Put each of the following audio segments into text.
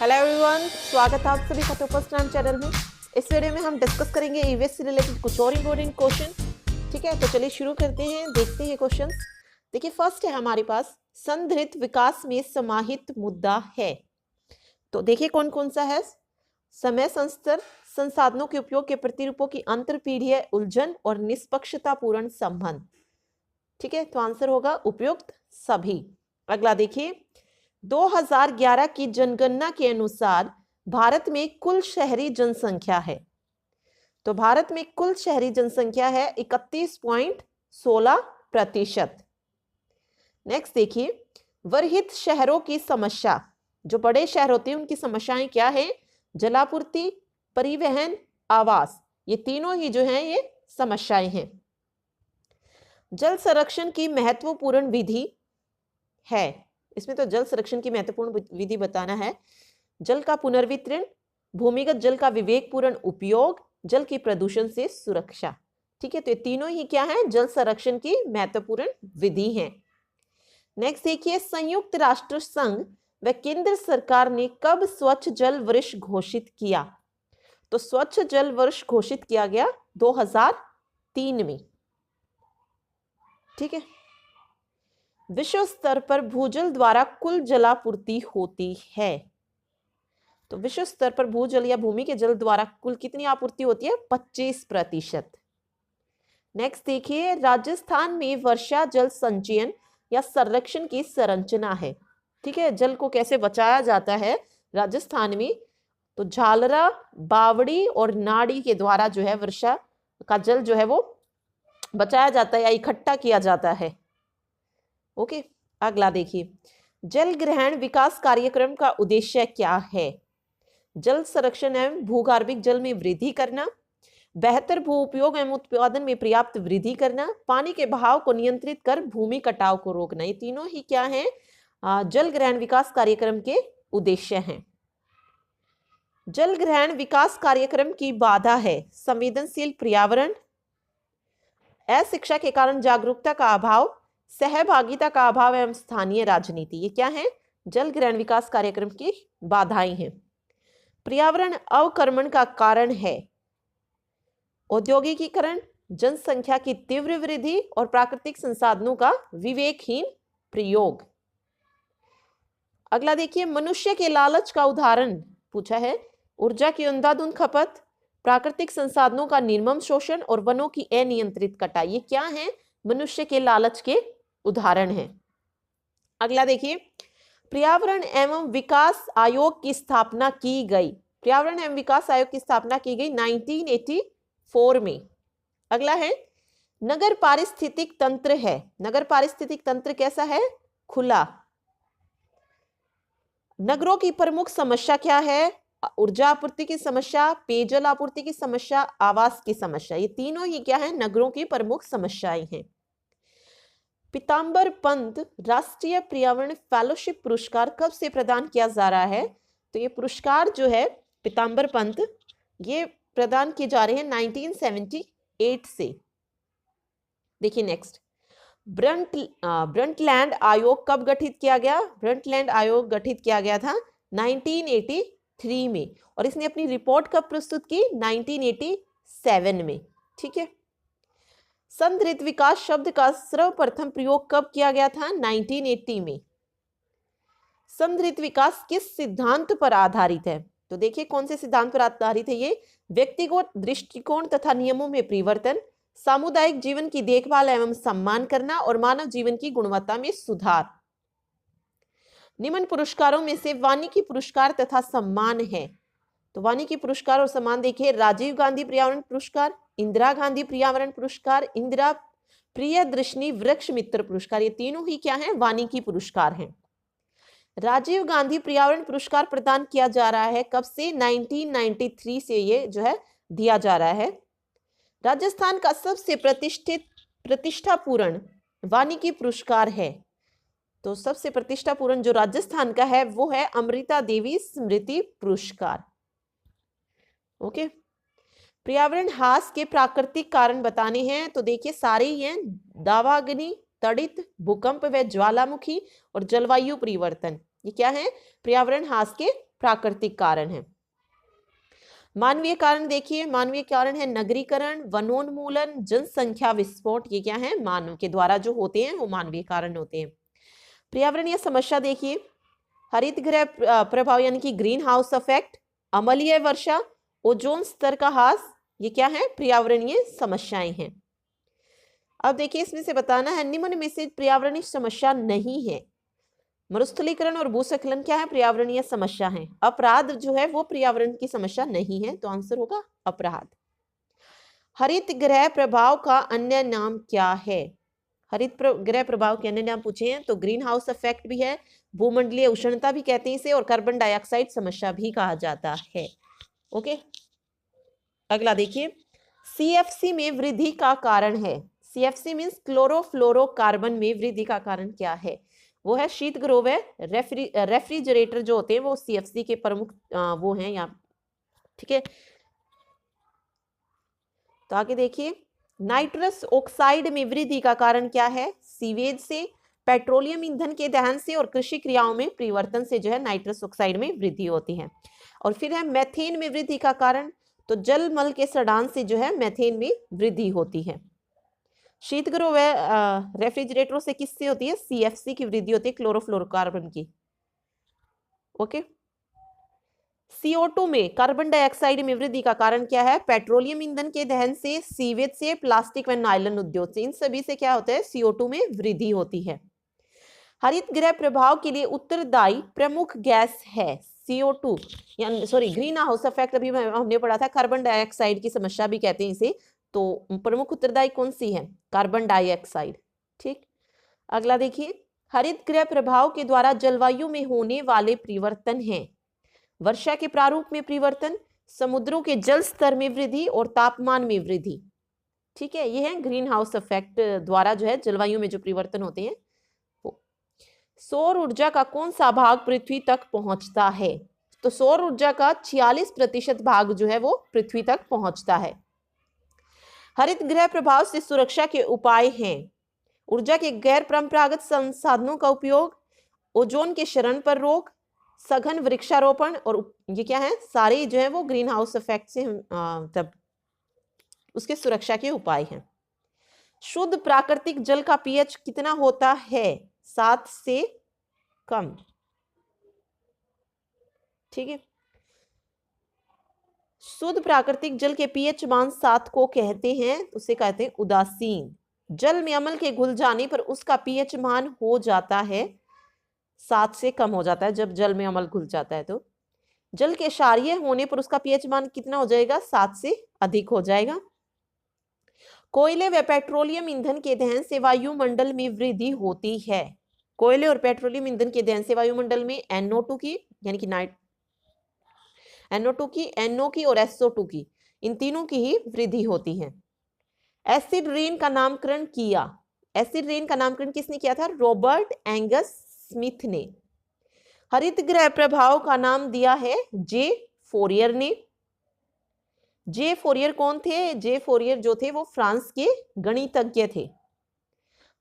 Hello everyone, स्वागत है आप सभी का टॉपर्स टाइम चैनल में। इस वीडियो में हम डिस्कस करेंगे ईवीएस से रिलेटेड कुछ और इम्पोर्टेंट क्वेश्चन। ठीक है, तो चलिए शुरू करते हैं, देखते हैं क्वेश्चन। देखिए फर्स्ट है हमारे पास, संधारित विकास में समाहित मुद्दा है। तो देखिए कौन कौन सा है। समय संस्तर, संसाधनों के उपयोग के प्रतिरूपों की अंतरपीढ़ीय उलझन और निष्पक्षतापूर्ण संबंध। ठीक है, तो आंसर होगा उपयुक्त सभी। अगला देखिए, 2011 की जनगणना के अनुसार भारत में कुल शहरी जनसंख्या है। तो भारत में कुल शहरी जनसंख्या है 31.16%। नेक्स्ट देखिए, वर्हित शहरों की समस्या, जो बड़े शहर होते हैं उनकी समस्याएं क्या है? जलापूर्ति, परिवहन, आवास, ये तीनों ही जो हैं ये समस्याएं हैं। जल संरक्षण की महत्वपूर्ण विधि है, इसमें तो जल संरक्षण की महत्वपूर्ण विधि बताना है। जल का पुनर्वितरण, भूमिगत जल का विवेकपूर्ण उपयोग, जल की प्रदूषण से सुरक्षा। ठीक है, तो ये तीनों ही क्या है? जल संरक्षण की महत्वपूर्ण विधि हैं। नेक्स्ट देखिए, संयुक्त राष्ट्र संघ व केंद्र सरकार ने कब स्वच्छ जल वर्ष घोषित किया? तो स्वच्छ जल वर्ष घोषित किया गया 2003 में। ठीक है, विश्व स्तर पर भूजल द्वारा कुल जलापूर्ति होती है। तो विश्व स्तर पर भूजल या भूमि के जल द्वारा कुल कितनी आपूर्ति होती है? 25%। नेक्स्ट देखिए, राजस्थान में वर्षा जल संचयन या संरक्षण की संरचना है। ठीक है, जल को कैसे बचाया जाता है राजस्थान में? तो झालरा, बावड़ी और नाड़ी के द्वारा जो है वर्षा का जल जो है वो बचाया जाता है या इकट्ठा किया जाता है। ओके, अगला देखिए, जल ग्रहण विकास कार्यक्रम का उद्देश्य क्या है? जल संरक्षण एवं भूगर्भिक जल में वृद्धि करना, बेहतर भू उपयोग एवं उत्पादन में पर्याप्त वृद्धि करना, पानी के बहाव को नियंत्रित कर भूमि कटाव को रोकना। ये तीनों ही क्या है? जल ग्रहण विकास कार्यक्रम के उद्देश्य हैं। जल ग्रहण विकास कार्यक्रम की बाधा है संवेदनशील पर्यावरण, अशिक्षा के कारण जागरूकता का अभाव, सहभागिता का अभाव एवं स्थानीय राजनीति। ये क्या है? जल ग्रहण विकास कार्यक्रम की बाधाएं हैं। पर्यावरण अवक्रमण का कारण है औद्योगिकीकरण, जनसंख्या की तीव्र वृद्धि और प्राकृतिक संसाधनों का विवेकहीन प्रयोग। अगला देखिए, मनुष्य के लालच का उदाहरण पूछा है। ऊर्जा की अंधाधुंध खपत, प्राकृतिक संसाधनों का निर्मम शोषण और वनों की अनियंत्रित कटाई। ये क्या है? मनुष्य के लालच के उदाहरण है। अगला देखिए, पर्यावरण एवं विकास आयोग की स्थापना की गई। पर्यावरण एवं विकास आयोग की स्थापना की गई 1984 में। अगला है, नगर पारिस्थितिक तंत्र है। नगर पारिस्थितिक तंत्र कैसा है? खुला। नगरों की प्रमुख समस्या क्या है? ऊर्जा आपूर्ति की समस्या, पेयजल आपूर्ति की समस्या, आवास की समस्या। ये तीनों ही क्या है? नगरों की प्रमुख समस्याएं हैं। पीताम्बर पंत राष्ट्रीय पर्यावरण फेलोशिप पुरस्कार कब से प्रदान किया जा रहा है? तो ये पुरस्कार जो है पीताम्बर पंत, ये प्रदान किए जा रहे हैं 1978 से। देखिए नेक्स्ट, ब्रंटलैंड आयोग कब गठित किया गया? ब्रंटलैंड आयोग गठित किया गया था 1983 में, और इसने अपनी रिपोर्ट कब प्रस्तुत की? 1987 में। ठीक है, संधारित विकास शब्द का सर्वप्रथम प्रयोग कब किया गया था? 1980 में। संधारित विकास किस सिद्धांत पर आधारित है? तो देखिए कौन से सिद्धांत पर आधारित है ये? व्यक्तिगत दृष्टिकोण तथा नियमों में परिवर्तन, सामुदायिक जीवन की देखभाल एवं सम्मान करना और मानव जीवन की गुणवत्ता में सुधार। निम्न पुरस्कारों में से वानिकी पुरस्कार तथा सम्मान है। तो वानिकी पुरस्कार और सम्मान देखिए, राजीव गांधी पर्यावरण पुरस्कार, इंदिरा गांधी पर्यावरण पुरस्कार, इंदिरा प्रियदर्शनी वृक्ष मित्र पुरस्कार। ये तीनों ही क्या है? वानिकी पुरस्कार हैं। राजीव गांधी पर्यावरण पुरस्कार प्रदान किया जा रहा है कब से? 1993 से ये जो है दिया जा रहा है। राजस्थान का सबसे प्रतिष्ठापूर्ण वानिकी पुरस्कार है। तो सबसे प्रतिष्ठापूर्ण जो राजस्थान का है वो है अमृता देवी स्मृति पुरस्कार। ओके, पर्यावरण हास के प्राकृतिक कारण बताने हैं। तो देखिए सारे ही हैं, दावाग्नि, तड़ित, भूकंप व ज्वालामुखी और जलवायु परिवर्तन। ये क्या है? पर्यावरण हास के प्राकृतिक कारण है। मानवीय कारण देखिए, मानवीय कारण है नगरीकरण, वनोन्मूलन, जनसंख्या विस्फोट। ये क्या है? मानव के द्वारा जो होते हैं वो मानवीय कारण होते हैं। पर्यावरणीय समस्या देखिए, हरित गृह प्रभाव यानी कि ग्रीन हाउस इफेक्ट, अम्लीय वर्षा, ओजोन स्तर का ह्रास, ये क्या है? पर्यावरणीय समस्याएं हैं। अब देखिए इसमें से बताना है निम्न में से पर्यावरणीय समस्या नहीं है। मरुस्थलीकरण और भूस्खलन क्या है? पर्यावरणीय समस्या है। अपराध जो है वो पर्यावरण की समस्या नहीं है, तो आंसर होगा अपराध। हरित गृह प्रभाव का अन्य नाम क्या है? हरित गृह प्रभाव के अन्य नाम पूछे हैं तो ग्रीन हाउस इफेक्ट भी है, भूमंडलीय उष्णता भी कहते हैं इसे, और कार्बन डाइऑक्साइड समस्या भी कहा जाता है। ओके, अगला देखिए, सीएफसी में वृद्धि का कारण है। सीएफसी मीन्स क्लोरोफ्लोरोकार्बन में वृद्धि का कारण क्या है? वो है शीतगृह व रेफ्रिजरेटर जो होते हैं वो सीएफसी के प्रमुख वो हैं यहाँ। ठीक है, तो आगे देखिए, नाइट्रस ऑक्साइड में वृद्धि का कारण क्या है? सीवेज से, पेट्रोलियम ईंधन के दहन से और कृषि क्रियाओं में परिवर्तन से जो है नाइट्रस ऑक्साइड में वृद्धि होती है। और फिर है मेथेन में वृद्धि का कारण, तो जल मल के सड़ान से जो है मेथेन में वृद्धि होती है। शीतगृह व रेफ्रिजरेटरों से किससे होती है? सीएफसी की वृद्धि होती है, क्लोरोफ्लोरोकार्बन की। ओके, CO2 में कार्बन डाइऑक्साइड में वृद्धि का कारण क्या है? पेट्रोलियम ईंधन के दहन से, सीवेज से, प्लास्टिक व नायलॉन उद्योग से, इन सभी से क्या होता है? CO2 में वृद्धि होती है। हरित गृह प्रभाव के लिए उत्तरदायी प्रमुख गैस है CO2 यानी ग्रीन हाउस इफेक्ट। अभी हमने पढ़ा था कार्बन डाइऑक्साइड की समस्या भी कहते हैं इसे, तो प्रमुख उत्तरदायी कौन सी है? Carbon dioxide. ठीक, अगला देखिए, हरित गृह प्रभाव के द्वारा जलवायु में होने वाले परिवर्तन हैं वर्षा के प्रारूप में परिवर्तन, समुद्रों के जल स्तर में वृद्धि और तापमान में वृद्धि। ठीक है, ये है ग्रीन हाउस इफेक्ट द्वारा जो है जलवायु में जो परिवर्तन होते हैं। सौर ऊर्जा का कौन सा भाग पृथ्वी तक पहुंचता है? तो सौर ऊर्जा का 46% भाग जो है वो पृथ्वी तक पहुंचता है। हरित गृह प्रभाव से सुरक्षा के उपाय हैं ऊर्जा के गैर परंपरागत संसाधनों का उपयोग, ओजोन के क्षरण पर रोक, सघन वृक्षारोपण, और ये क्या है? सारे जो है वो ग्रीन हाउस इफेक्ट से तब उसके सुरक्षा के उपाय हैं। शुद्ध प्राकृतिक जल का पीएच कितना होता है? 7 से कम। ठीक है, शुद्ध प्राकृतिक जल के पीएच मान 7 को कहते हैं, उसे कहते हैं उदासीन। जल में अम्ल के घुल जाने पर उसका पीएच मान हो जाता है 7 से कम हो जाता है। जब जल में अम्ल घुल जाता है तो जल के क्षारीय होने पर उसका पीएच मान कितना हो जाएगा? 7 से अधिक हो जाएगा। कोयले व पेट्रोलियम ईंधन के दहन से वायुमंडल में वृद्धि होती है। कोयले और पेट्रोलियम ईंधन के दहन से वायुमंडल में NO2 की यानी कि NO2 की, NO की और SO2 की, इन तीनों की ही वृद्धि होती है। एसिड रेन का नामकरण किया। एसिड रेन का नामकरण किसने किया था? रॉबर्ट एंगस स्मिथ ने। हरित गृह प्रभाव का नाम दिया है जे फोरियर ने। जे फोरियर कौन थे? जे फोरियर जो थे वो फ्रांस के गणितज्ञ थे।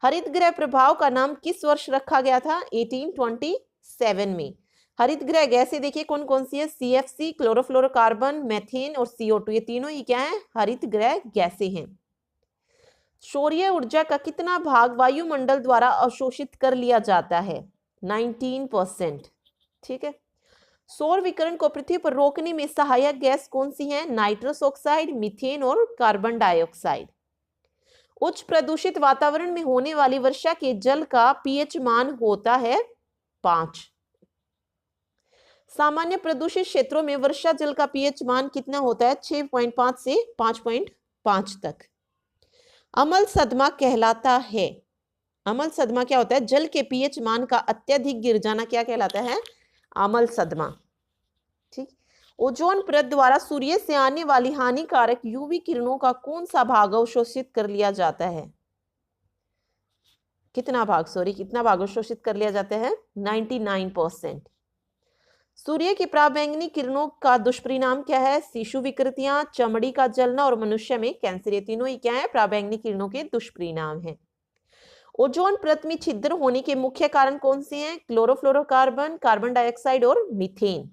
हरित गृह प्रभाव का नाम किस वर्ष रखा गया था? 1827 में। हरित गृह गैसें देखिए कौन कौन सी है? CFC, क्लोरोफ्लोरोकार्बन, मेथेन और CO2, ये तीनों ही क्या है? हरित गृह गैसें हैं। सौर्य ऊर्जा का कितना भाग वायुमंडल द्वारा अवशोषित कर लिया जाता है? 19%। ठीक है, सौर विकिरण को पृथ्वी पर रोकने में सहायक गैस कौन सी है? नाइट्रस ऑक्साइड, मीथेन और कार्बन डाइऑक्साइड। उच्च प्रदूषित वातावरण में होने वाली वर्षा के जल का पीएच मान होता है 5। सामान्य प्रदूषित क्षेत्रों में वर्षा जल का पीएच मान कितना होता है? 6.5 से 5.5 तक। अम्ल सदमा कहलाता है। अम्ल सदमा क्या होता है? जल के पीएच मान का अत्यधिक गिर जाना क्या कहलाता है? अम्ल सदमा। ठीक, ओजोन परत द्वारा सूर्य से आने वाली हानिकारक यूवी किरणों का कौन सा भाग अवशोषित कर लिया जाता है? कितना भाग अवशोषित कर लिया जाता है? 99%। सूर्य की पराबैंगनी किरणों का दुष्परिणाम क्या है? शिशु विकृतियां, चमड़ी का जलना और मनुष्य में कैंसर, ये तीनों ही क्या है? पराबैंगनी किरणों के दुष्परिणाम है। ओजोन परत में छिद्र होने के मुख्य कारण कौन से हैं? क्लोरोफ्लोरोकार्बन, कार्बन डाइऑक्साइड और मीथेन।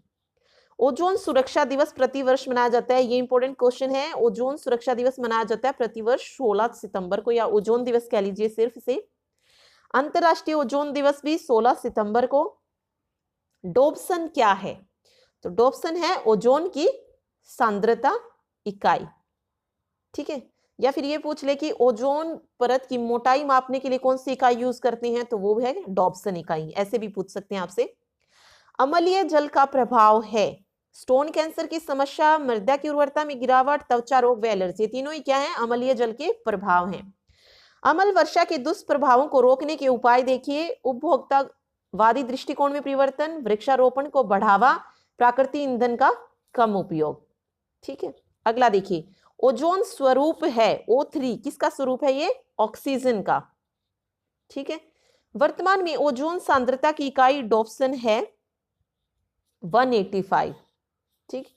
ओजोन सुरक्षा दिवस प्रतिवर्ष मनाया जाता है, ये इंपॉर्टेंट क्वेश्चन है। ओजोन सुरक्षा दिवस मनाया जाता है प्रतिवर्ष 16 सितंबर को, या ओजोन दिवस कह लीजिए सिर्फ इसे। अंतरराष्ट्रीय ओजोन दिवस भी 16 सितंबर को। डोप्सन क्या है? तो डोप्सन है ओजोन की सांद्रता इकाई, ठीक है। या फिर ये पूछ ले कि ओजोन परत की मोटाई मापने के लिए कौन सी इकाई यूज करते हैं, तो वो है डॉप्सन इकाई, ऐसे भी पूछ सकते हैं आपसे। अम्लीय जल का प्रभाव है स्टोन कैंसर की समस्या, मृदा की उर्वरता में गिरावट, त्वचा रोग व एलर्जी, तीनों ही क्या है? अम्लीय जल के प्रभाव हैं। अम्ल वर्षा के दुष्प्रभावों को रोकने के उपाय देखिए। उपभोक्तावादी दृष्टिकोण में परिवर्तन, वृक्षारोपण को बढ़ावा, प्राकृतिक ईंधन का कम उपयोग, ठीक है। अगला देखिए, ओजोन स्वरूप है O3, किसका स्वरूप है ये? ऑक्सीजन का, ठीक है। वर्तमान में ओजोन सांद्रता की इकाई डॉप्सन है 185, ठीक।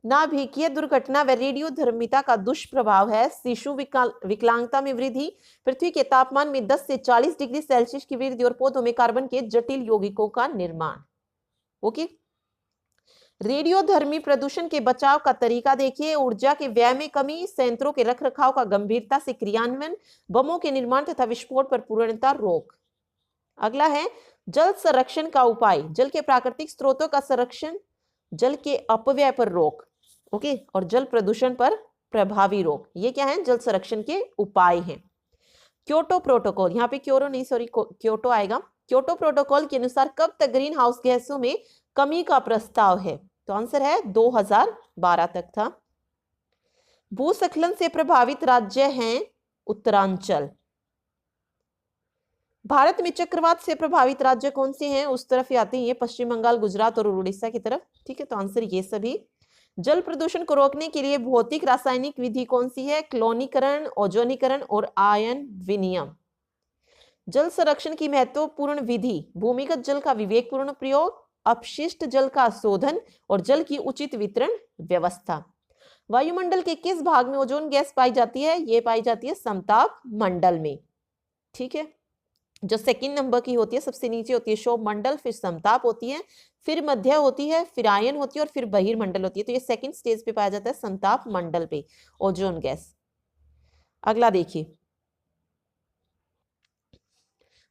नाभिकीय दुर्घटना व रेडियोधर्मिता का दुष्प्रभाव है शिशु विकलांगता में वृद्धि, पृथ्वी के तापमान में 10 से 40 डिग्री सेल्सियस की वृद्धि और पौधों में कार्बन के जटिल यौगिकों का निर्माण। ओके। रेडियोधर्मी प्रदूषण के बचाव का तरीका देखिए। ऊर्जा के व्यय में कमी, संयंत्रों के रखरखाव का गंभीरता से क्रियान्वयन, बमों के निर्माण तथा विस्फोट पर पूर्णतः रोक। अगला है जल संरक्षण का उपाय, जल के प्राकृतिक स्रोतों का संरक्षण, जल के अपव्यय पर रोक, ओके, और जल प्रदूषण पर प्रभावी रोक, ये क्या है? जल संरक्षण के उपाय हैं। क्योटो प्रोटोकॉल, यहाँ पे क्योटो आएगा। क्योटो प्रोटोकॉल के अनुसार कब तक ग्रीन हाउस गैसों में कमी का प्रस्ताव है? तो आंसर है 2012 तक था। भूस्खलन से प्रभावित राज्य हैं उत्तरांचल। भारत में चक्रवात से प्रभावित राज्य कौन से हैं? उस तरफ आते हैं ये, पश्चिम बंगाल, गुजरात और उड़ीसा की तरफ, ठीक है। तो आंसर ये सभी। जल प्रदूषण को रोकने के लिए भौतिक रासायनिक विधि कौन सी है? क्लोनीकरण, ओजोनीकरण और आयन विनिमय। जल संरक्षण की महत्वपूर्ण विधि, भूमिगत जल का विवेकपूर्ण प्रयोग, अपशिष्ट जल का शोधन और जल की उचित वितरण व्यवस्था। वायुमंडल के किस भाग में ओजोन गैस पाई जाती है? ये पाई जाती है समताप मंडल में, ठीक है। जो सेकंड नंबर की होती है, सबसे नीचे होती है शोभ मंडल, फिर समताप होती है, फिर मध्य होती है, फिर आयन होती है और फिर बहिर्मंडल होती है। तो ये सेकंड स्टेज पे पाया जाता है समताप मंडल पे ओजोन गैस। अगला देखिए,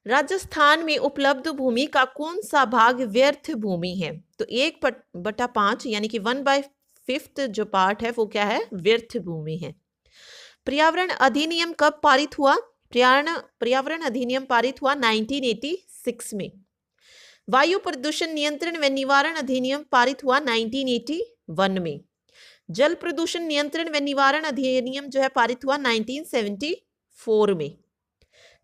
राजस्थान में उपलब्ध भूमि का कौन सा भाग व्यर्थ भूमि है? तो 1/5 यानी कि 1/5 जो पार्ट है वो क्या है? व्यर्थ भूमि है। पर्यावरण अधिनियम कब पारित हुआ? पर्यावरण अधिनियम पारित हुआ 1986 में। वायु प्रदूषण नियंत्रण व निवारण अधिनियम पारित हुआ 1981 में। जल प्रदूषण नियंत्रण व निवारण अधिनियम जो है पारित हुआ 1974 में।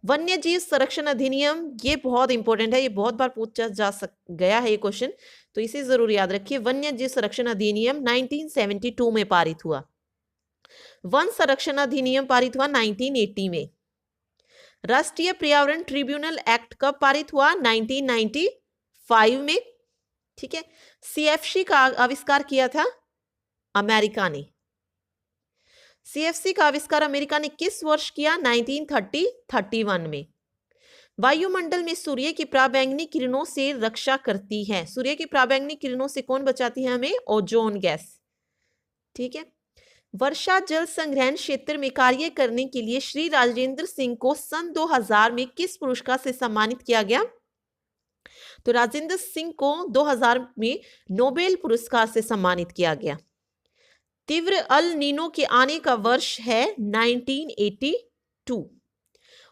वन्य जीव संरक्षण अधिनियम, ये बहुत इंपॉर्टेंट है, ये बहुत बार पूछा गया है ये क्वेश्चन, तो इसे जरूर याद रखिए। वन्य जीव संरक्षण अधिनियम 1972 में पारित हुआ। वन संरक्षण अधिनियम पारित हुआ 1980 में। राष्ट्रीय पर्यावरण ट्रिब्यूनल एक्ट कब पारित हुआ? 1995 में, ठीक है। सीएफसी का आविष्कार किया था अमेरिका ने। सीएफसी का आविष्कार अमेरिका ने किस वर्ष किया? 1931 में। वायुमंडल में सूर्य की पराबैंगनी किरणों से रक्षा करती है। सूर्य की पराबैंगनी किरणों से कौन बचाती है हमें? ओजोन गैस, ठीक है। वर्षा जल संग्रहण क्षेत्र में कार्य करने के लिए श्री राजेंद्र सिंह को सन 2000 में किस पुरस्कार से सम्मानित किया गया? तो राजेंद्र सिंह को 2000 में नोबेल पुरस्कार से सम्मानित किया गया। तीव्र अल नीनो के आने का वर्ष है 1982।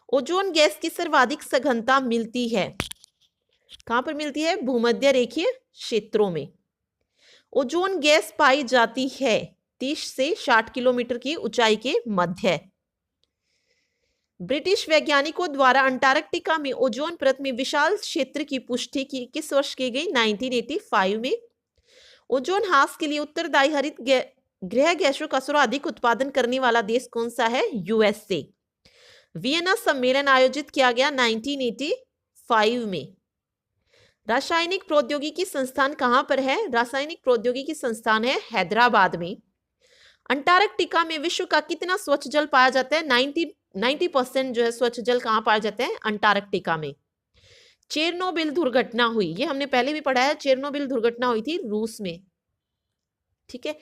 ओजोन गैस की सर्वाधिक सघनता मिलती है, कहां पर मिलती है? भूमध्य रेखीय क्षेत्रों में। ओजोन गैस पाई जाती है 30 से 60 किलोमीटर की ऊंचाई के मध्य। ब्रिटिश वैज्ञानिकों द्वारा अंटार्कटिका में ओजोन परत में विशाल क्षेत्र की पुष्टि की किस वर्ष की गई? 1985 में। ओजोन ह्रास के लिए उत्तरदायी हरित गृह गैसों का सर्वाधिक उत्पादन करने वाला देश कौन सा है? यूएसए। वियना सम्मेलन आयोजित किया गया 1985 में। रासायनिक प्रौद्योगिकी संस्थान कहां पर है? रासायनिक प्रौद्योगिकी संस्थान है हैदराबाद में। अंटार्कटिका में विश्व का कितना स्वच्छ जल पाया जाता है? 90% जो है स्वच्छ जल कहां पाया जाता है? अंटार्कटिका में। चेरनोबिल दुर्घटना हुई, ये हमने पहले भी पढ़ा है। चेरनोबिल दुर्घटना हुई थी रूस में, ठीक है।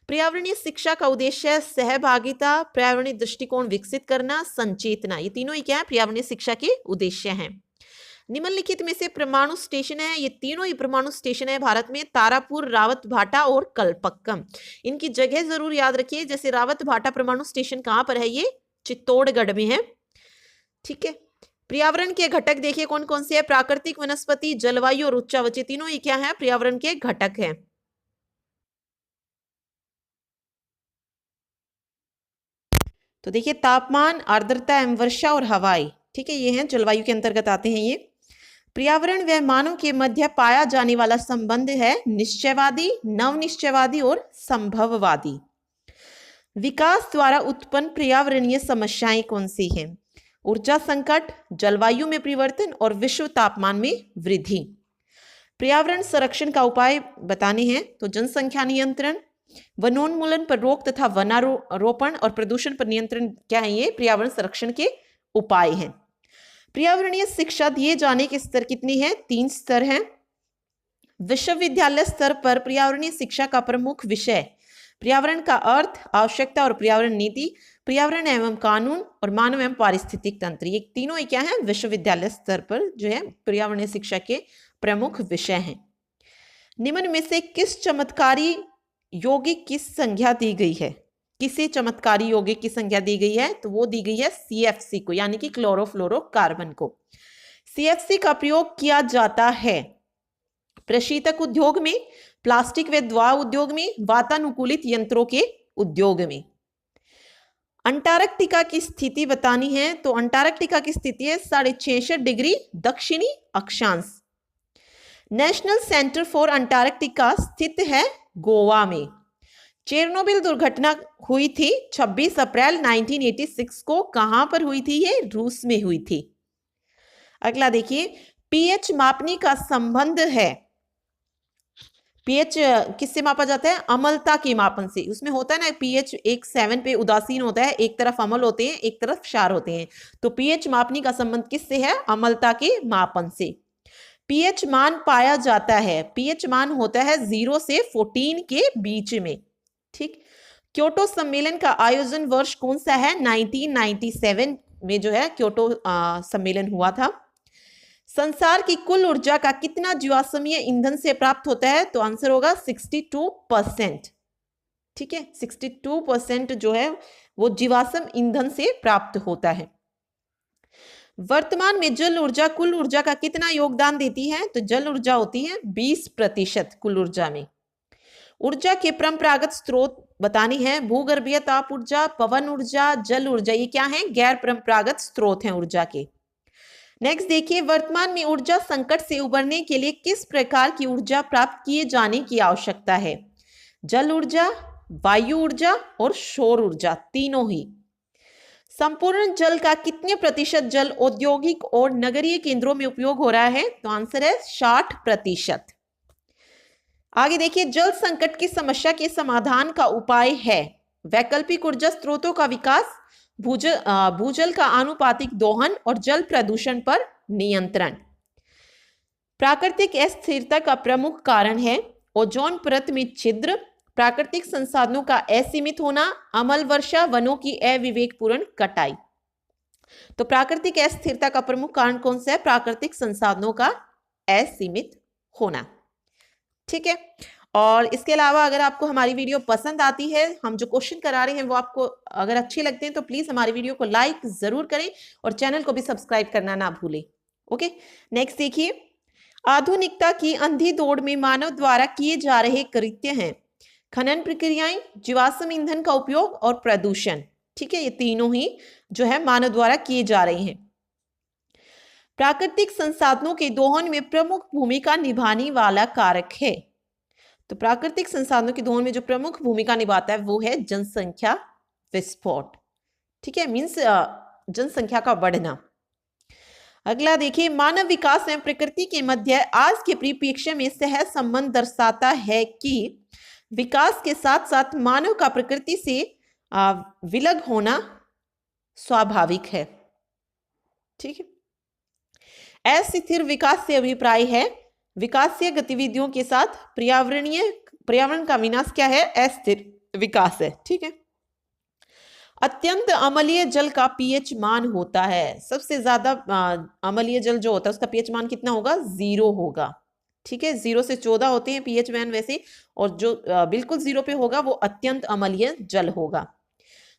पर्यावरणीय शिक्षा का उद्देश्य है सहभागिता, पर्यावरणीय दृष्टिकोण विकसित करना, संचेतना। ये तीनों ही क्या है, पर्यावरणीय शिक्षा के उद्देश्य हैं। निम्नलिखित में से परमाणु स्टेशन है, ये तीनों ही परमाणु स्टेशन है भारत में, तारापुर, रावत भाटा और कलपक्कम। इनकी जगह जरूर याद रखिए, जैसे रावत भाटा परमाणु स्टेशन कहां पर है, ये चित्तौड़गढ़ में है। ठीक है। पर्यावरण के घटक देखिए कौन कौन से है, प्राकृतिक, वनस्पति, जलवायु और उच्चावच, तीनों ही क्या है, पर्यावरण के घटक हैं। तो देखिए तापमान, आर्द्रता एवं वर्षा और हवाई, ठीक है, ये हैं जलवायु के अंतर्गत आते हैं ये। पर्यावरण व मानव के मध्य पाया जाने वाला संबंध है निश्चयवादी, नवनिश्चयवादी और संभववादी। विकास द्वारा उत्पन्न पर्यावरणीय समस्याएं कौन सी हैं? ऊर्जा संकट, जलवायु में परिवर्तन और विश्व तापमान में वृद्धि। पर्यावरण संरक्षण का उपाय बताने हैं तो जनसंख्या नियंत्रण, वनोन्मूलन पर रोक तथा वनारोपण और प्रदूषण पर नियंत्रण, क्या है ये पर्यावरण संरक्षण के उपाय हैं। पर्यावरणीय शिक्षा दिए जाने के स्तर कितने हैं? 3 स्तर हैं। विश्वविद्यालय स्तर पर पर्यावरणीय शिक्षा का प्रमुख विषय पर्यावरण का अर्थ, आवश्यकता और पर्यावरण नीति, पर्यावरण एवं कानून और मानव एवं पारिस्थितिक तंत्र, ये तीनों ही क्या है, विश्वविद्यालय स्तर पर जो है पर्यावरणीय शिक्षा के प्रमुख विषय हैं। निम्न में से किस चमत्कारी यौगिक की संज्ञा दी गई है? किसे चमत्कारी यौगिक की संज्ञा दी गई है? तो वो दी गई है CFC को, यानी कि क्लोरोफ्लोरोकार्बन को। CFC का प्रयोग किया जाता है प्रशीतक उद्योग में, प्लास्टिक व दवा उद्योग में, वातानुकूलित यंत्रों के उद्योग में। अंटार्कटिका की स्थिति बतानी है तो अंटार्कटिका की स्थिति है 66.5 डिग्री दक्षिणी अक्षांश। नेशनल सेंटर फॉर अंटार्कटिका स्थित है गोवा में। चेरनोबिल दुर्घटना हुई थी 26 अप्रैल 1986 को, कहां पर हुई थी? ये रूस में हुई थी। अगला देखिए, पीएच मापने का संबंध है। पीएच किससे मापा जाता है? अम्लता के मापन से। उसमें होता है ना पीएच 7 पे उदासीन होता है, एक तरफ अम्ल होते हैं, एक तरफ क्षार होते हैं। तो पीएच मापने का संबंध किससे है? अम्लता के मापन से। पीएच मान पाया जाता है, पीएच मान होता है 0 से 14 के बीच में। ठीक। क्योटो सम्मेलन का आयोजन वर्ष कौन सा है? 1997 में जो है क्योटो सम्मेलन हुआ था। संसार की कुल ऊर्जा का कितना जीवाश्मीय ईंधन से प्राप्त होता है? तो आंसर होगा 62%। ठीक है, 62% जो है वो जीवाश्म ईंधन से प्राप्त होता है। वर्तमान में जल ऊर्जा कुल ऊर्जा का कितना योगदान देती है? तो जल ऊर्जा होती है 20% कुल ऊर्जा में। ऊर्जा के परंपरागत स्रोत बतानी है, भूगर्भीय ताप ऊर्जा, पवन ऊर्जा, जल ऊर्जा, ये क्या है? गैर परंपरागत स्रोत हैं ऊर्जा के। नेक्स्ट देखिए, वर्तमान में ऊर्जा संकट से उबरने के लिए किस प्रकार की ऊर्जा प्राप्त किए जाने की आवश्यकता है? जल ऊर्जा, वायु ऊर्जा और सौर ऊर्जा, तीनों ही। संपूर्ण जल का कितने प्रतिशत जल औद्योगिक और नगरीय केंद्रों में उपयोग हो रहा है? तो आंसर है 60%। आगे देखिए, जल संकट की समस्या के समाधान का उपाय है वैकल्पिक ऊर्जा स्रोतों का विकास, भूजल का आनुपातिक दोहन और जल प्रदूषण पर नियंत्रण। प्राकृतिक अस्थिरता का प्रमुख कारण है ओजोन परत में छिद्र, प्राकृतिक संसाधनों का असीमित होना, अमल वर्षा, वनों की अविवेकपूर्ण कटाई। तो प्राकृतिक अस्थिरता का प्रमुख कारण कौन सा है? प्राकृतिक संसाधनों का असीमित होना। ठीक है। और इसके अलावा अगर आपको हमारी वीडियो पसंद आती है, हम जो क्वेश्चन करा रहे हैं वो आपको अगर अच्छे लगते हैं तो प्लीज हमारी वीडियो को लाइक जरूर करें और चैनल को भी सब्सक्राइब करना ना भूलें। ओके, नेक्स्ट देखिए, आधुनिकता की अंधी दौड़ में मानव द्वारा किए जा रहे कृत्य हैं खनन प्रक्रियाएं, जीवाश्म ईंधन का उपयोग और प्रदूषण। ठीक है, ये तीनों ही जो है मानव द्वारा किए जा रहे हैं। प्राकृतिक संसाधनों के दोहन में प्रमुख भूमिका निभाने वाला कारक है। तो प्राकृतिक संसाधनों के दोहन में जो प्रमुख भूमिका निभाता है वो है जनसंख्या विस्फोट। ठीक है, मीन्स जनसंख्या का बढ़ना। अगला देखिए, मानव विकास एवं प्रकृति के मध्य आज के परिप्रेक्ष्य में सहज संबंध दर्शाता है कि विकास के साथ साथ मानव का प्रकृति से विलग होना स्वाभाविक है। ठीक है। अस्थिर विकास से अभिप्राय है विकासीय गतिविधियों के साथ पर्यावरणीय पर्यावरण का विनाश क्या है? अस्थिर विकास है। ठीक है। अत्यंत अम्लीय जल का पीएच मान होता है, सबसे ज्यादा अम्लीय जल जो होता है उसका पीएच मान कितना होगा? 0 होगा। ठीक है, 0 से 14 होते हैं पीएच मान वैसे, और जो बिल्कुल 0 पे होगा वो अत्यंत अम्लीय जल होगा।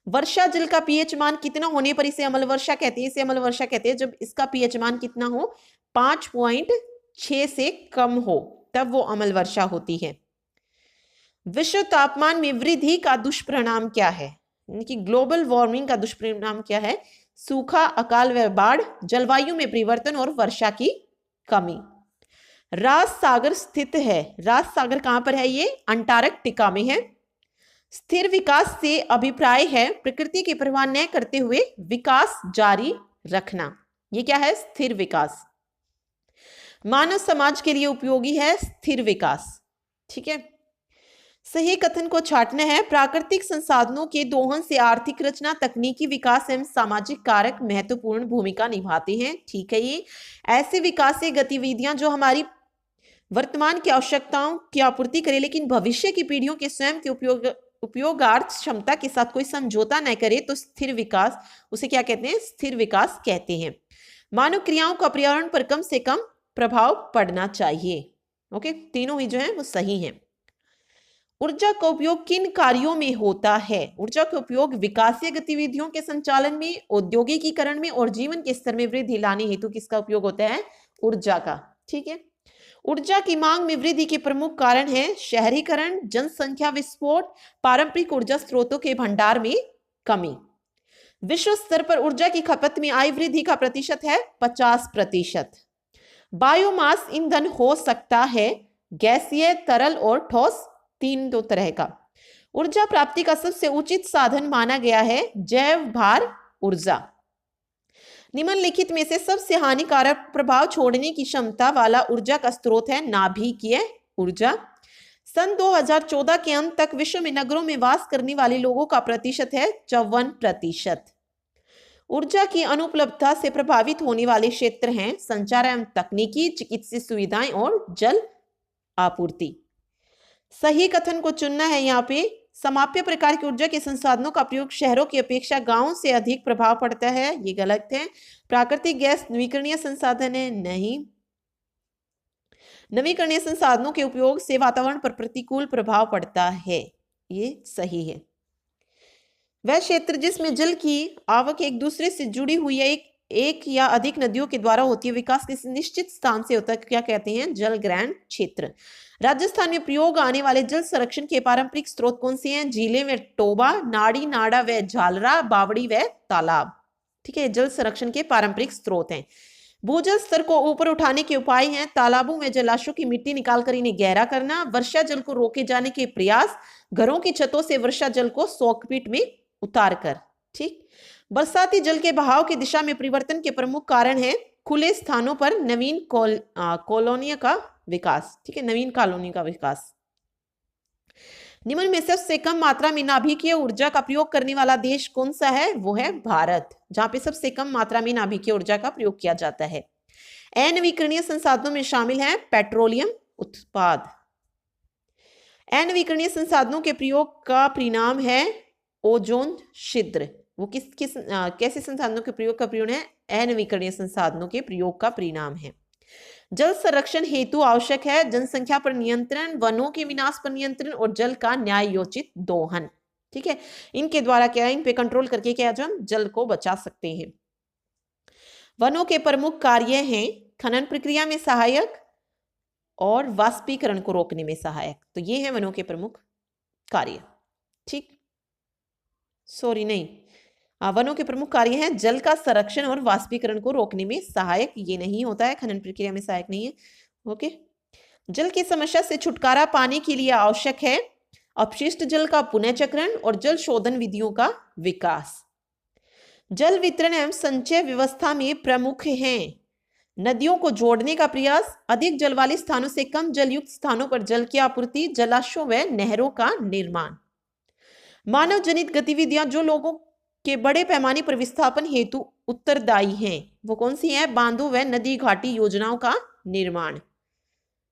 वर्षा जल का पीएच मान कितना होने पर इसे अम्ल वर्षा कहते हैं? इसे अम्ल वर्षा कहते हैं जब इसका पीएच मान कितना हो? 5.6 से कम हो, तब वो अम्ल वर्षा होती है। विश्व तापमान में वृद्धि का दुष्परिणाम क्या है? कि ग्लोबल वार्मिंग का दुष्परिणाम क्या है? सूखा, अकाल व बाढ़, जलवायु में परिवर्तन और वर्षा की कमी। रास सागर स्थित है। रास सागर कहां पर है? ये अंटार्कटिका में है। स्थिर विकास से अभिप्राय है प्रकृति की परवाह न करते हुए विकास जारी रखना। ये क्या है? स्थिर विकास। मानव समाज के लिए उपयोगी है स्थिर विकास। ठीक है। सही कथन को छांटना है। प्राकृतिक संसाधनों के दोहन से आर्थिक रचना, तकनीकी विकास एवं सामाजिक कारक महत्वपूर्ण भूमिका निभाते हैं। ठीक है। ये ऐसे विकासीय गतिविधियां जो हमारी वर्तमान की आवश्यकताओं की आपूर्ति करे, लेकिन भविष्य की पीढ़ियों के स्वयं के उपयोगार्थ क्षमता के साथ कोई समझौता न करे, तो स्थिर विकास, उसे क्या कहते हैं? स्थिर विकास कहते हैं। मानव क्रियाओं का पर्यावरण पर कम से कम प्रभाव पड़ना चाहिए। ओके, तीनों ही जो है वो सही हैं। ऊर्जा का उपयोग किन कार्यों में होता है? ऊर्जा का उपयोग विकासीय गतिविधियों के संचालन में, औद्योगिकीकरण में और जीवन के स्तर में वृद्धि लाने हेतु किसका उपयोग होता है? ऊर्जा का। ठीक है। ऊर्जा की मांग में वृद्धि के प्रमुख कारण है शहरीकरण, जनसंख्या विस्फोट, पारंपरिक ऊर्जा स्रोतों के भंडार में कमी। विश्व स्तर पर ऊर्जा की खपत में आई वृद्धि का प्रतिशत है 50%। बायोमास ईंधन हो सकता है गैसीय, तरल और ठोस, दो तरह का। ऊर्जा प्राप्ति का सबसे उचित साधन माना गया है जैव भार ऊर्जा। निम्नलिखित में से सबसे हानिकारक प्रभाव छोड़ने की क्षमता वाला ऊर्जा का स्रोत है नाभिकीय ऊर्जा। सन 2014 के अंत तक विश्व में नगरों में वास करने वाले लोगों का प्रतिशत है 54%। ऊर्जा की अनुपलब्धता से प्रभावित होने वाले क्षेत्र हैं संचार एवं तकनीकी, चिकित्सीय सुविधाएं और जल आपूर्ति। सही कथन को चुनना है। यहाँ पे समाप्य प्रकार की ऊर्जा के संसाधनों का प्रयोग शहरों की अपेक्षा गांवों से अधिक प्रभाव पड़ता है, ये गलत है। प्राकृतिक गैस नवीकरणीय संसाधन है? नहीं। नवीकरणीय संसाधनों के उपयोग से वातावरण पर प्रतिकूल प्रभाव पड़ता है, ये सही है। वह क्षेत्र जिसमें जल की आवक एक दूसरे से जुड़ी हुई है, एक या अधिक नदियों के द्वारा होती है, विकास किसी निश्चित स्थान से होता है, क्या कहते हैं? जल ग्रहण क्षेत्र। राजस्थान में प्रयोग आने वाले जल संरक्षण के पारंपरिक स्रोत कौन से हैं? झीलें व टोबा, नाड़ी, नाड़ा व झालरा, बावड़ी व तालाब। ठीक है, जल संरक्षण के पारंपरिक स्रोत हैं। भूजल स्तर को ऊपर उठाने के उपाय हैं तालाबों में जलाशयों की मिट्टी निकालकर इन्हें गहरा करना, वर्षा जल को रोके जाने के प्रयास, घरों की छतों से वर्षा जल को सॉकपिट में उतार कर। ठीक। बरसाती जल के बहाव की दिशा में परिवर्तन के प्रमुख कारण है खुले स्थानों पर नवीन कॉलोनियों का विकास। ठीक है, नवीन कॉलोनी का विकास। निम्न में सबसे कम मात्रा में नाभिकीय ऊर्जा का प्रयोग करने वाला देश कौन सा है? वो है भारत, जहां पे सबसे कम मात्रा में नाभिकीय ऊर्जा का प्रयोग किया जाता है। अनवीकरणीय संसाधनों में शामिल है पेट्रोलियम उत्पाद। अनवीकरणीय संसाधनों के प्रयोग का परिणाम है ओजोन छिद्र। वो कैसे संसाधनों के प्रयोग का परिणाम है? अनवीकरणीय संसाधनों के प्रयोग का परिणाम है। जल संरक्षण हेतु आवश्यक है जनसंख्या पर नियंत्रण, वनों के विनाश पर नियंत्रण और जल का न्यायोचित दोहन। ठीक है, इनके द्वारा क्या, इन पे कंट्रोल करके क्या हम जल को बचा सकते हैं। वनों के प्रमुख कार्य हैं खनन प्रक्रिया में सहायक और वाष्पीकरण को रोकने में सहायक। तो ये है वनों के प्रमुख कार्य। ठीक, सॉरी नहीं, वनों के प्रमुख कार्य हैं जल का संरक्षण और वाष्पीकरण को रोकने में सहायक। ये नहीं होता है, खनन प्रक्रिया में सहायक नहीं है। ओके। जल की समस्या से छुटकारा पाने के लिए आवश्यक है अपशिष्ट जल का पुनःचक्रण और जल शोधन विधियों का विकास। जल वितरण एवं संचय व्यवस्था में प्रमुख हैं नदियों को जोड़ने का प्रयास, अधिक जल वाले स्थानों से कम जलयुक्त स्थानों पर जल की आपूर्ति, जलाशयों व नहरों का निर्माण। मानव जनित गतिविधियां जो लोगों के बड़े पैमाने पर विस्थापन हेतु उत्तरदायी हैं, वो कौन सी हैं? बांधों व नदी घाटी योजनाओं का निर्माण।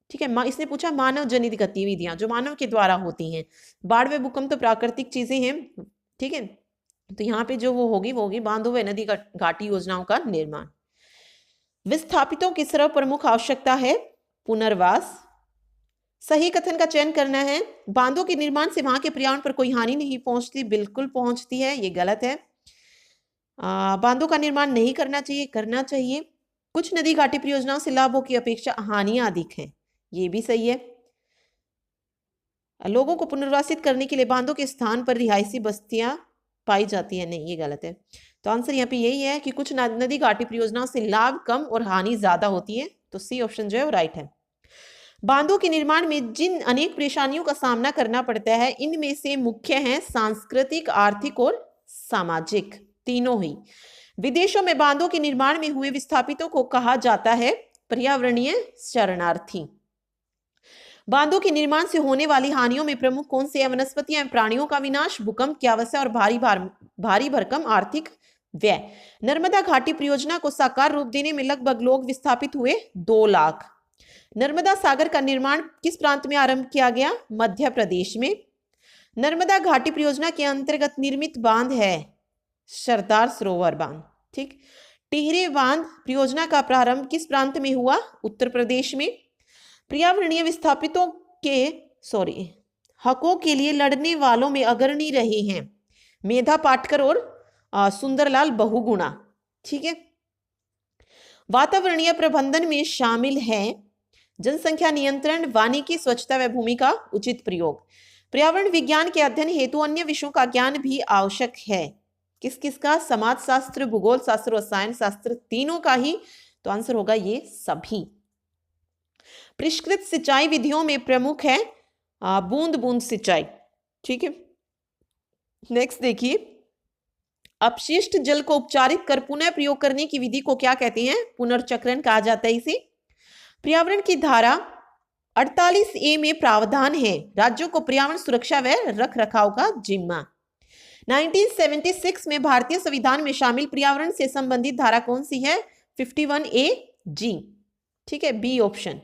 ठीक है। इसने पूछा मानव जनित गतिविधियां जो मानव के द्वारा होती हैं। बाढ़ व भूकंप तो प्राकृतिक चीजें हैं, ठीक है। तो यहाँ पे जो वो होगी बांधों व नदी घाटी योजनाओं का निर्माण। विस्थापितों की सर्व प्रमुख आवश्यकता है पुनर्वास। सही कथन का चयन करना है। बांधों के निर्माण से वहां के पर्यावरण पर कोई हानि नहीं पहुंचती, बिल्कुल पहुंचती है, ये गलत है। बांधों का निर्माण नहीं करना चाहिए, करना चाहिए। कुछ नदी घाटी परियोजनाओं से लाभों की अपेक्षा हानियां अधिक हैं, ये भी सही है। लोगों को पुनर्वासित करने के लिए बांधों के स्थान पर रिहायशी बस्तियां पाई जाती है, नहीं, ये गलत है। तो आंसर यहाँ पे यही है कि कुछ नदी घाटी परियोजनाओं से लाभ कम और हानि ज्यादा होती है। तो सी ऑप्शन जो है वो राइट है। बांधों के निर्माण में जिन अनेक परेशानियों का सामना करना पड़ता है, इनमें से मुख्य हैं सांस्कृतिक, आर्थिक और सामाजिक, तीनों ही। विदेशों में बांधों के निर्माण में हुए विस्थापितों को कहा जाता है पर्यावरणीय शरणार्थी। बांधों के निर्माण से होने वाली हानियों में प्रमुख कौन से हैं? वनस्पतियां एवं प्राणियों का विनाश, भूकंप की अवस्था और भारी भरकम आर्थिक व्यय। नर्मदा घाटी परियोजना को साकार रूप देने में लगभग लोग विस्थापित हुए 2 लाख। नर्मदा सागर का निर्माण किस प्रांत में आरंभ किया गया? मध्य प्रदेश में। नर्मदा घाटी परियोजना के अंतर्गत निर्मित बांध है सरदार सरोवर बांध, ठीक। टिहरी बांध परियोजना का प्रारंभ किस प्रांत में हुआ? उत्तर प्रदेश में। पर्यावरणीय विस्थापितों के हकों के लिए लड़ने वालों में अग्रणी रहे हैं मेधा पाटकर और सुंदरलाल बहुगुणा, ठीक है। वातावरणीय प्रबंधन में शामिल है जनसंख्या नियंत्रण, वानिकी, स्वच्छता व भूमि का उचित प्रयोग। पर्यावरण विज्ञान के अध्ययन हेतु अन्य विषयों का ज्ञान भी आवश्यक है। किस किस का? समाज शास्त्र, भूगोल शास्त्र, रसायन शास्त्र, तीनों का ही। तो आंसर होगा ये सभी। परिष्कृत सिंचाई विधियों में प्रमुख है बूंद बूंद सिंचाई, ठीक है। नेक्स्ट देखिए, अपशिष्ट जल को उपचारित कर पुनः प्रयोग करने की विधि को क्या कहते हैं? पुनर्चक्रण कहा जाता है इसे। पर्यावरण की धारा 48A में प्रावधान है राज्यों को पर्यावरण सुरक्षा व रख रखाव का जिम्मा। 1976 में भारतीय संविधान में शामिल पर्यावरण से संबंधित धारा कौन सी है? 51AG, ठीक है, बी ऑप्शन।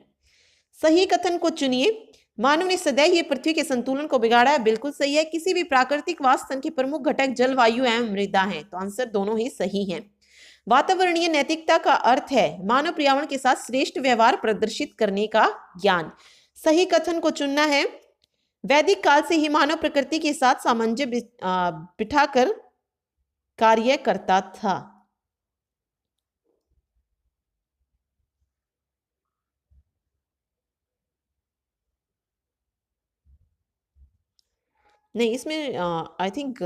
सही कथन को चुनिए। मानव ने सदैव ये पृथ्वी के संतुलन को बिगाड़ा है, बिल्कुल सही है। किसी भी प्राकृतिक वास्तन के प्रमुख घटक जल, वायु एवं मृदा है, तो आंसर दोनों ही सही हैं। वातावरणीय नैतिकता का अर्थ है मानव पर्यावरण के साथ श्रेष्ठ व्यवहार प्रदर्शित करने का ज्ञान। सही कथन को चुनना है। वैदिक काल से ही मानव प्रकृति के साथ सामंजस्य बिठाकर कार्य करता था। नहीं, इसमें आई थिंक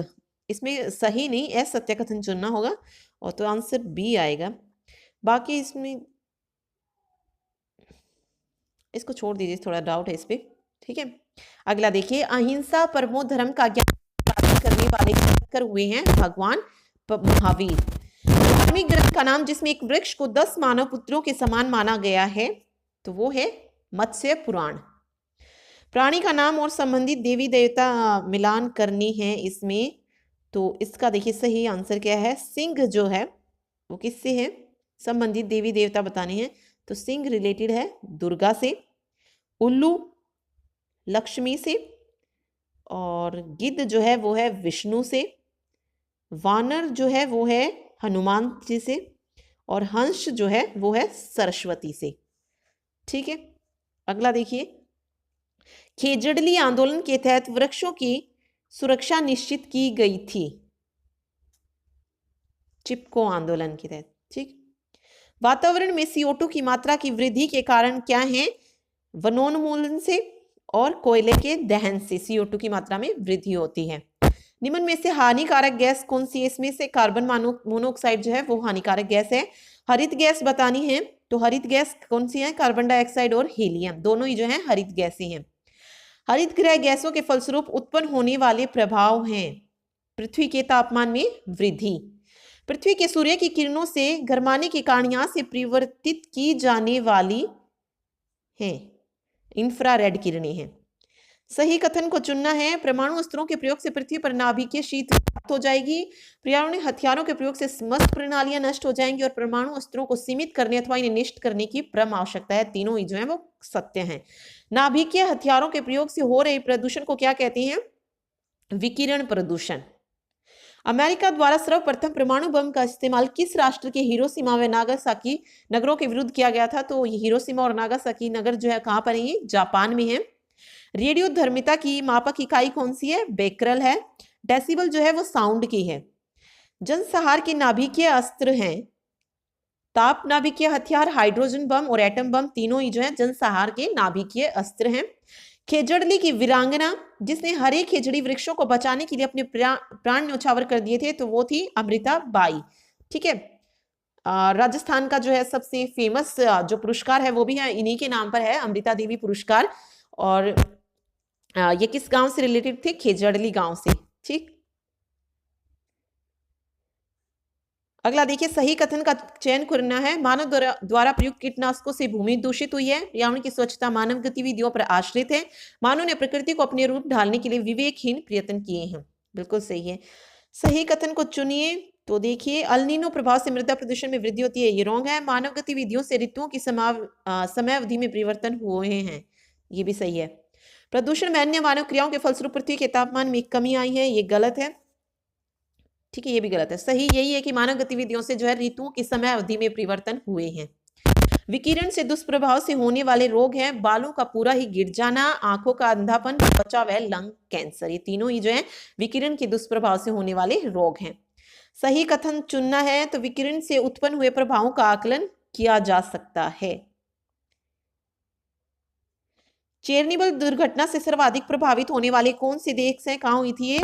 इसमें सही नहीं, सत्य कथन चुनना होगा, और तो आंसर बी आएगा। बाकी इसमें इसको छोड़ दीजिए, थोड़ा डाउट है इस पे, ठीक है। अगला देखिए, अहिंसा परमो धर्म का ज्ञान प्राप्त करने वाले कर हुए हैं भगवान महावीर। धार्मिक ग्रंथ का नाम जिसमें एक वृक्ष को 10 मानव पुत्रों के समान माना गया है, तो वो है मत्स्य पुराण। प्राणी का नाम और संबंधित देवी देवता मिलान करनी है इसमें, तो इसका देखिए सही आंसर क्या है? सिंह जो है वो किससे है संबंधित? देवी देवता बताने हैं, तो सिंह रिलेटेड है दुर्गा से, उल्लू लक्ष्मी से, और गिद्ध जो है वो है विष्णु से, वानर जो है वो है हनुमान जी से, और हंस जो है वो है सरस्वती से, ठीक है। अगला देखिए, खेजड़ली आंदोलन के तहत वृक्षों की सुरक्षा निश्चित की गई थी। चिपको आंदोलन के तहत, ठीक। वातावरण में CO2 की मात्रा की वृद्धि के कारण क्या है? वनोन्मूलन से और कोयले के दहन से CO2 की मात्रा में वृद्धि होती है। निम्न में से हानिकारक गैस कौन सी है? इसमें से कार्बन मोनोऑक्साइड जो है वो हानिकारक गैस है। हरित गैस बतानी है, तो हरित गैस कौन सी है? कार्बन डाइऑक्साइड और हीलियम, दोनों ही जो है हरित गैसें हैं। हरित गृह गैसों के फलस्वरूप उत्पन्न होने वाले प्रभाव हैं पृथ्वी के तापमान में वृद्धि, पृथ्वी के सूर्य की किरणों से गर्माने के कारण यहाँ से परिवर्तित की जाने वाली हैं इंफ्रारेड किरणें हैं। सही कथन को चुनना है। परमाणु अस्त्रों के प्रयोग से पृथ्वी पर नाभिकीय शीत समाप्त हो जाएगी, पर्यावरणीय हथियारों के प्रयोग से समस्त प्रणालियां नष्ट हो जाएंगी और परमाणु अस्त्रों को सीमित करने अथवा इन्हें नष्ट करने की परम आवश्यकता है। तीनों ही जो है वो सत्य हैं। नाभिकीय हथियारों के प्रयोग से हो रहे प्रदूषण को क्या कहते हैं? विकिरण प्रदूषण। अमेरिका द्वारा सर्वप्रथम परमाणु बम का इस्तेमाल किस राष्ट्र के हिरोशिमा व नागासाकी नगरों के विरुद्ध किया गया था? तो हिरोशिमा और नागासाकी नगर जो है कहाँ पर है? जापान में है। रेडियो धर्मिता की मापक इकाई कौन सी है? बेकरल है। डेसिबल जो है वो साउंड की है। जनसंहार के नाभिकीय अस्त्र हैं ताप नाभिकीय हथियार, हाइड्रोजन बम और एटम बम, तीनों ही जो है जनसंहार के नाभिकीय अस्त्र हैं। खेजड़ली की वीरांगना जिसने हरे खेजड़ी वृक्षों को बचाने के लिए अपने प्राण न्यौछावर कर दिए थे, तो वो थी अमृता बाई। ठीक है। राजस्थान का जो है सबसे फेमस जो पुरस्कार है वो भी है इन्हीं के नाम पर है, अमृता देवी पुरस्कार। और ये किस गांव से रिलेटेड थे? खेजड़ली गांव से। ठीक। अगला देखिए, सही कथन का चयन करना है। मानव द्वारा प्रयुक्त कीटनाशकों से भूमि दूषित हुई है, पर्यावरण की स्वच्छता मानव गतिविधियों पर आश्रित है, मानव ने प्रकृति को अपने रूप ढालने के लिए विवेकहीन प्रयत्न किए हैं। बिल्कुल सही है। सही कथन को चुनिए। तो देखिए, अल नीनो प्रभाव से मृदा प्रदूषण में वृद्धि होती है, ये रॉन्ग है। मानव गतिविधियों से ऋतुओं की समय अवधि में परिवर्तन हुए हैं, ये भी सही है। प्रदूषण में अन्य मानव क्रियाओं के फलस्वरूप पृथ्वी के तापमान में कमी आई है, ये गलत है। ठीक है, ये भी गलत है। सही यही है कि मानव गतिविधियों से जो है ऋतुओं की समय अवधि में परिवर्तन हुए हैं। विकिरण से दुष्प्रभाव से होने वाले रोग हैं बालों का पूरा ही गिर जाना, आंखों का अंधापन, त्वचा व लंग कैंसर, ये तीनों ही जो है विकिरण के दुष्प्रभाव से होने वाले रोग हैं। सही कथन चुनना है। तो विकिरण से उत्पन्न हुए प्रभावों का आकलन किया जा सकता है। चेरनोबिल दुर्घटना से सर्वाधिक प्रभावित होने वाले कौन से देश हैं? कहाँ हुई थी ये?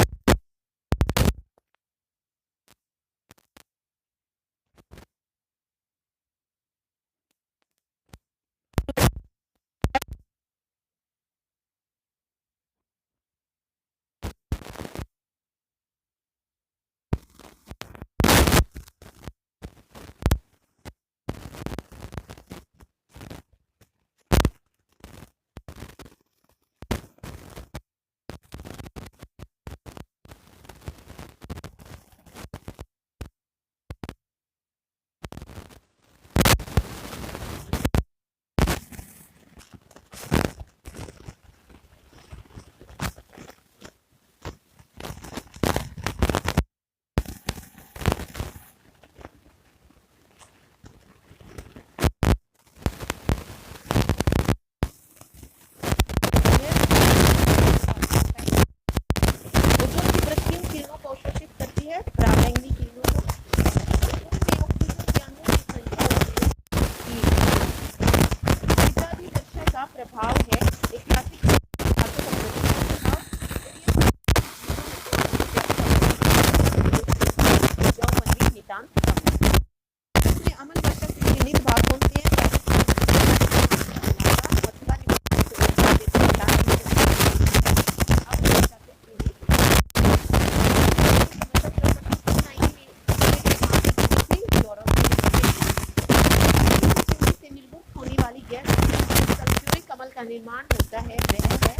निर्माण होता है वह है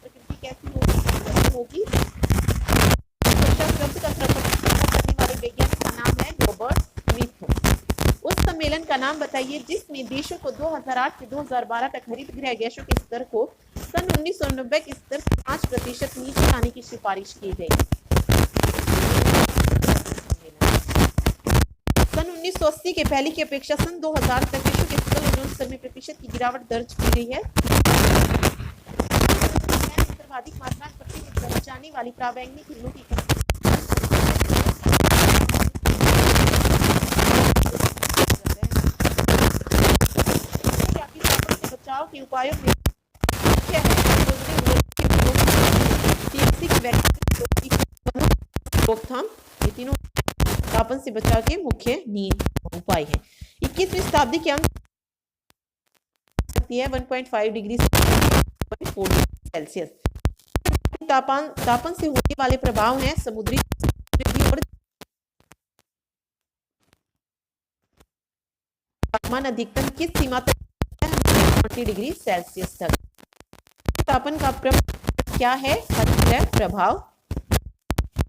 प्रकृति कैसी होगी? शब्द का करने वाले वैज्ञानिक का नाम है रॉबर्ट स्मिथ। उस सम्मेलन का नाम बताइए जिसमें देशों को 2008 से 2012 तक हरित गृह गैसों के स्तर को सन 1990 के स्तर से 5% नीचे लाने की सिफारिश की गई। सन 1980 के पहले की अपेक्षा सन 2000 तक विश्व के सकल ओजोन स्तर में प्रतिशत की गिरावट दर्ज की गई है। सर्वाधिक मात्रा में पृथ्वी जाने वाली पराबैंगनी किरणों की बचाव के उपायों में रोकथाम, ये तीनों तापन से बचाव के मुख्य उपाय हैं। 21वीं शताब्दी के अंत है 1.5 डिग्री सेल्सियस। तापन से होने वाले प्रभाव हैं समुद्री और तापमान अधिकतम किस सीमा तक 50 डिग्री सेल्सियस तक। तापन का प्रमुख क्या है? हरितगृह प्रभाव।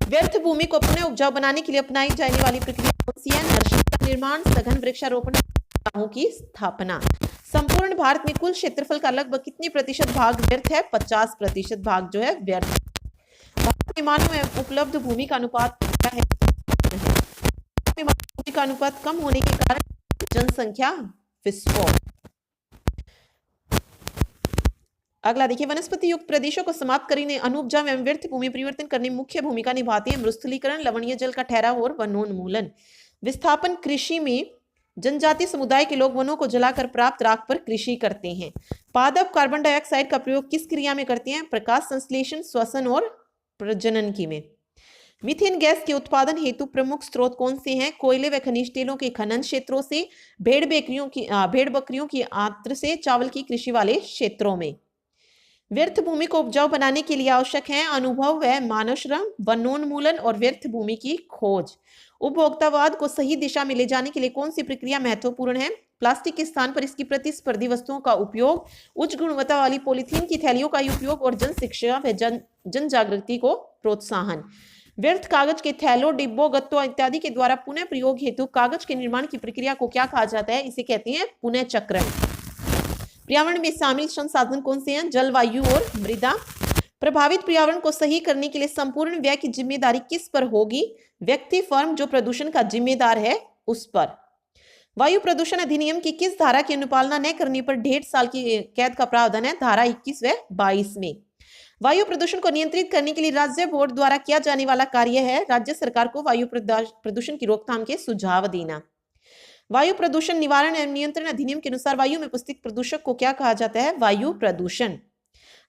व्यर्थ भूमि को पुनः उपजाऊ बनाने के लिए अपनाई जाने वाली प्रक्रिया कौन सी है? नर्सरी का निर्माण, सघन वृक्षारोपण की स्थापना। संपूर्ण भारत में कुल क्षेत्रफल का लगभग कितनी प्रतिशत भाग व्यर्थ है? 50% भाग जो है व्यर्थ। भारत में मानव एवं उपलब्ध भूमि का अनुपात क्या है? भूमि का अनुपात कम होने के कारण जनसंख्या विस्फोट। अगला देखिए, वनस्पति युक्त प्रदेशों को समाप्त करने, अनुपजाऊ एवं व्यर्थ भूमि परिवर्तन करने में मुख्य भूमिका निभाते हैं मरुस्थलीकरण, लवणीय जल का ठहराव और वनोन्मूलन। विस्थापन कृषि में जनजातीय समुदाय के लोग वनों को जलाकर प्राप्त राख पर कृषि करते हैं। पादप कार्बन डाइऑक्साइड का प्रयोग किस क्रिया में करते हैं? प्रकाश संश्लेषण, श्वसन और प्रजनन की में। मीथेन गैस के उत्पादन हेतु प्रमुख स्रोत कौन से हैं? कोयले व खनिज तेलों के खनन क्षेत्रों से, भेड़ बकरियों की आंत्र से, चावल की कृषि वाले क्षेत्रों में। व्यर्थ भूमि को उपजाऊ बनाने के लिए आवश्यक है अनुभव व मानव श्रम, वनोन्मूलन और व्यर्थ भूमि की खोज। उपभोक्तावाद को सही दिशा में ले जाने के लिए कौन सी प्रक्रिया महत्वपूर्ण है? प्लास्टिक के स्थान पर इसकी प्रतिस्पर्धी वस्तुओं का उपयोग, उच्च गुणवत्ता वाली पॉलीथीन की थैलियों का उपयोग और जन शिक्षा व जन जागृति को प्रोत्साहन। व्यर्थ कागज के थैलों, डिब्बों, गत्तों इत्यादि के द्वारा पुनः प्रयोग हेतु कागज के निर्माण की प्रक्रिया को क्या कहा जाता है? इसे कहते हैं पुनः चक्रण। पर्यावरण में शामिल संसाधन कौन से हैं? जल, वायु और मृदा। प्रभावित पर्यावरण को सही करने के लिए संपूर्ण व्यय की जिम्मेदारी किस पर होगी? व्यक्ति, फर्म जो प्रदूषण का जिम्मेदार है उस पर। वायु प्रदूषण अधिनियम की किस धारा की अनुपालना न करने पर 1.5 साल की कैद का प्रावधान है? धारा 21 व 22 में। वायु प्रदूषण को नियंत्रित करने के लिए राज्य बोर्ड द्वारा किया जाने वाला कार्य है राज्य सरकार को वायु प्रदूषण की रोकथाम के सुझाव देना। वायु प्रदूषण निवारण एवं नियंत्रण अधिनियम के अनुसार वायु में उपस्थित प्रदूषक को क्या कहा जाता है? वायु प्रदूषण।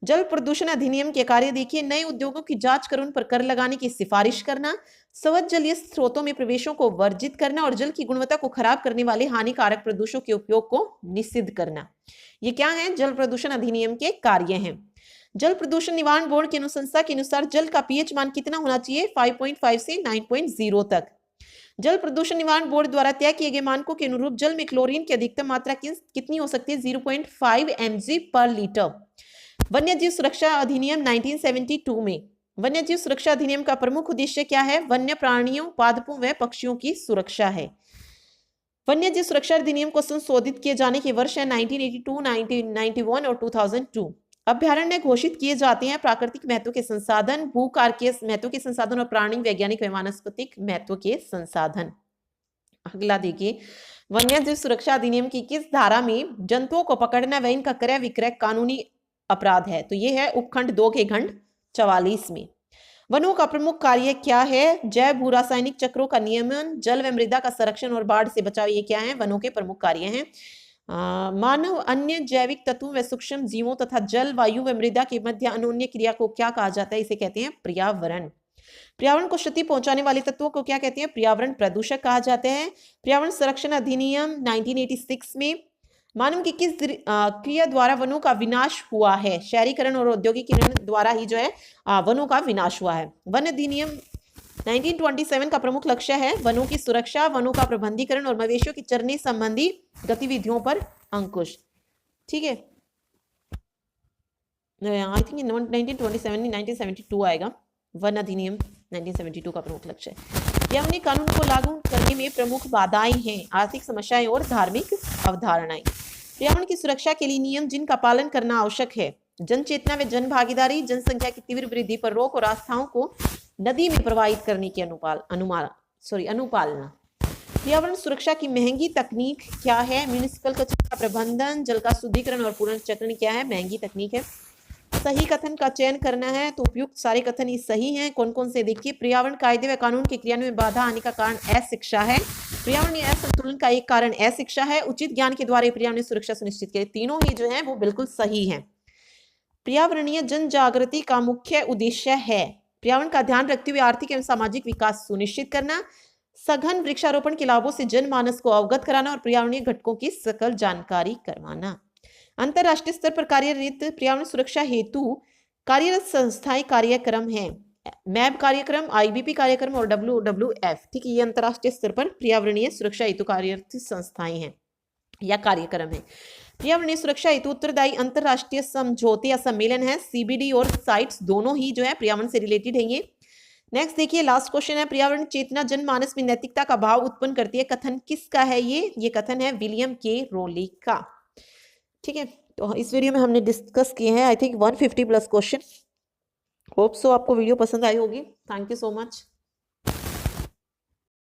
जल प्रदूषण अधिनियम के कार्य देखिए, नए उद्योगों की जांच कर उन पर कर लगाने की सिफारिश करना, स्वच्छ जलीय स्रोतों में प्रवेशों को वर्जित करना और जल की गुणवत्ता को खराब करने वाले हानिकारक प्रदूषकों के उपयोग को निषिद्ध करना। ये क्या है? जल प्रदूषण अधिनियम के कार्य हैं। जल प्रदूषण निवारण बोर्ड की अनुशंसा के अनुसार जल का पीएच मान कितना होना चाहिए? 5.5 से 9.0 तक। जल प्रदूषण निवारण बोर्ड द्वारा तय किए गए मानकों के अनुरूप जल में क्लोरीन की अधिकतम मात्रा कितनी हो सकती है? 0.5 mg पर लीटर। वन्यजीव सुरक्षा अधिनियम 1972 में वन्यजीव सुरक्षा अधिनियम का प्रमुख उद्देश्य क्या है? वन्य प्राणियों, पादपों व पक्षियों की सुरक्षा है। वन्यजीव सुरक्षा अधिनियम को संशोधित किए जाने के वर्ष है 1982, 1991 और 2002। अभ्यारण्य घोषित किए जाते हैं प्राकृतिक महत्व के संसाधन, भूकार्कीय महत्व के संसाधन और प्राणी, वैज्ञानिक व वानस्पतिक महत्व के संसाधन। अगला देखिए, वन्यजीव सुरक्षा अधिनियम की किस धारा में जंतुओं को पकड़ना व इनका क्रय विक्रय कानूनी अपराध है? तो ये है उपखंड 2 के खंड 44 में। वनों का प्रमुख कार्य क्या है? जैव भू रासायनिक चक्रों का नियमन, जल व मृदा का संरक्षण और बाढ़ से बचाव, ये क्या है? वनों के प्रमुख कार्य हैं। मानव, अन्य जैविक तत्वों व सूक्ष्म जीवों तथा जल, वायु व मृदा के मध्य अनोन्य क्रिया को क्या कहा जाता है? इसे कहते हैं पर्यावरण। पर्यावरण को क्षति पहुंचाने वाले तत्वों को क्या कहते हैं? पर्यावरण प्रदूषक कहा जाता है। पर्यावरण संरक्षण अधिनियम 1986 में मानव की किस क्रिया द्वारा वनों का विनाश हुआ है? शहरीकरण और औद्योगिकीकरण द्वारा ही जो है वनों का विनाश हुआ है। वन अधिनियम 1927 का प्रमुख लक्ष्य है वनों की सुरक्षा, वनों का प्रबंधीकरण और मवेशियों की चरने संबंधी गतिविधियों पर अंकुश। ठीक है, आई थिंक 1927 1972 आएगा। वन अधिनियम 1972 का प्रमुख लक्ष्य है। पर्यावरणीय कानून को लागू करने में प्रमुख बाधाएं हैं आर्थिक समस्याएं और धार्मिक अवधारणाएं। पर्यावरण की सुरक्षा के लिए नियम जिनका पालन करना आवश्यक है: जन चेतना व जन भागीदारी, जनसंख्या की तीव्र वृद्धि पर रोक और आस्थाओं को नदी में प्रवाहित करने की अनुपालना। पर्यावरण सुरक्षा की महंगी तकनीक क्या है? म्युनिसिपल कचरा का प्रबंधन, जल का शुद्धिकरण और पुनर्चक्रण क्या है? महंगी तकनीक है। सही कथन का चयन करना है, तो उपयुक्त सारे कथन ही सही हैं। कौन कौन से देखिए, पर्यावरण कायदे व कानून के क्रियान्वयन में बाधा आने का कारण अशिक्षा है। पर्यावरणीय असंतुलन का एक कारण अशिक्षा है। उचित ज्ञान के द्वारा पर्यावरणीय सुरक्षा सुनिश्चित करें। तीनों ही जो है वो बिल्कुल सही है। पर्यावरणीय जन जागृति का मुख्य उद्देश्य है पर्यावरण का ध्यान रखते हुए आर्थिक एवं सामाजिक विकास सुनिश्चित करना, सघन वृक्षारोपण के लाभों से जनमानस को अवगत कराना और पर्यावरणीय घटकों की सकल जानकारी करवाना। अंतरराष्ट्रीय स्तर पर कार्यरत पर्यावरण सुरक्षा हेतु कार्यरत संस्थाएं कार्यक्रम हैं: मैब कार्यक्रम, IBP कार्यक्रम और WWF। ठीक है, ये अंतरराष्ट्रीय स्तर पर पर्यावरणीय सुरक्षा हेतु कार्यरत संस्थाएं हैं या कार्यक्रम है। पर्यावरणीय सुरक्षा हेतु उत्तरदायी अंतरराष्ट्रीय समझौते या सम्मेलन है CBD और साइट्स, दोनों ही जो है पर्यावरण से रिलेटेड है ये। नेक्स्ट देखिए, लास्ट क्वेश्चन है, पर्यावरण चेतना जनमानस में नैतिकता का भाव उत्पन्न करती है, कथन किसका है ये कथन है विलियम के रोली का। ठीक है, तो इस वीडियो में हमने डिस्कस किए हैं I think 150 plus question. Hope so आपको वीडियो पसंद आई होगी। Thank you so much.